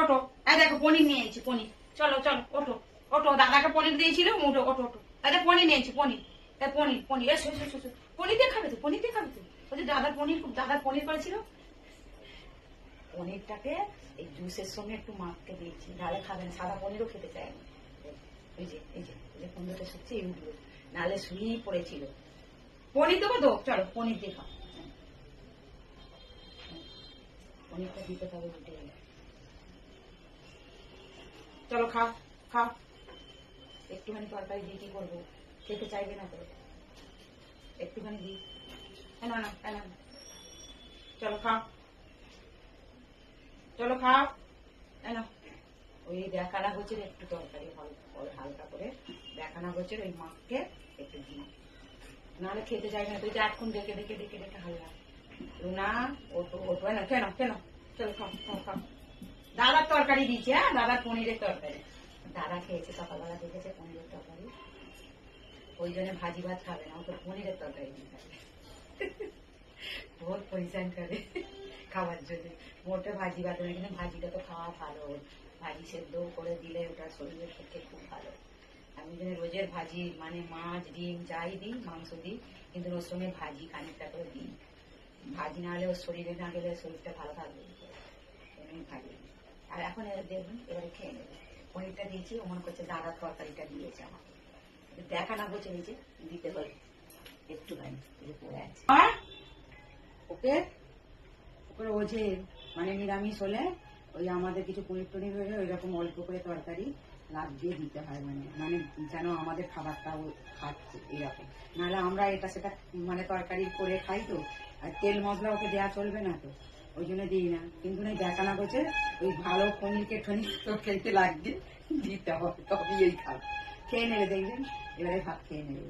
ওঠো। এই দেখো পনির নিয়ে এসেছি, পনির। চলো চলো ওঠো ওঠো, দাদাকে পনির দিয়েছিল, ওঠো ওঠো ওঠো। দাদা পনির নিয়েছি, পনির। পনির পনির এসো এসো এসো। পনির দিয়ে খাবে তো, পনির দিয়ে খাবে তো। ওই যে দাদার পনির করেছিল, পনিরটাকে এই জুসের সঙ্গে একটু মাখতে দিয়েছি, নাহলে খাবে না, সাদা পনিরও খেতে চায় না। এই যে এই যে এই যে কুমড়োটা শুকছে, এই উঠলো, নাহলে শুয়েই পড়েছিল। পনির দেবো তো, চলো পনির দিয়ে খাও। পনিরটা দিতে হবে, উঠে গেলে। চলো খাও খাও, একটুখানি তরকারি দিয়ে কি করবো, খেতে চাইবে না তো, একটুখানি দিই। না না না, চলো খাও, চলো খাও। না ওই দেখানা গোছের একটু তরকারি হালকা করে দেখানা গোছের ওই মাখকে একটু দিই, নাহলে খেতে চাইবে না। তুই তো এখন দেখে দেখে দেখে দেখে হালকা না, ওটো ওটো না, কেন কেন, চলো খাও খাও খাও। দাদার তরকারি দিয়েছে, হ্যাঁ দাদার পনিরের তরকারি, দাদা খেয়েছে সকালবেলা, দেখেছে পনিরের তরকারি, ওই জন্য ভাজি ভাত খাবে না, ও তো পনিরের তরকারি দিয়ে খাবে। বহুত পরিশ্রম করে খাওয়ার জন্য, মোটে ভাজি ভাত না, কিন্তু ভাজিটা তো খাওয়া ভালো, ভাজি সেদ্ধ করে দিলে ওটা শরীরের পক্ষে খুব ভালো। আমি যেন রোজের ভাজি মানে মাছ ডিম যাই দিই, মাংস দিই, কিন্তু ওর সঙ্গে ভাজি খানিকটা করে দিই। ভাজি না হলে ওর শরীরে না গেলে শরীরটা ভালো থাকবে, এমনি ভাজি। আর এখন এবার দেখবেন, এবারে খেয়ে নেবে। পনিরটা দিয়েছি, ও মনে করছে দাদার তরকারিটা দিয়েছে আমাকে, দেখা না বলছে নিচে দিতে হবে একটুখানি, পড়ে আছে। ওকে ওকে ও যে মানে নিরামিষ হলে ওই আমাদের কিছু পনির টনির হলে ওই রকম অল্প করে তরকারি লাভ দিয়ে দিতে হয়, মানে মানে যেন আমাদের খাবারটা খাচ্ছে এরকম, নাহলে আমরা এটা সেটা মানে তরকারি করে খাই তো, আর তেল মশলা ওকে দেওয়া চলবে না তো, ওই জন্য দিই না। কিন্তু দেখানা করছে ওই ভালো পনিরকে টনির তো খেতে লাগবে, দিতে হবে, তবেই এই খাবে। খেয়ে নেবে দেখবেন, এবারে ভাত খেয়ে নেবে।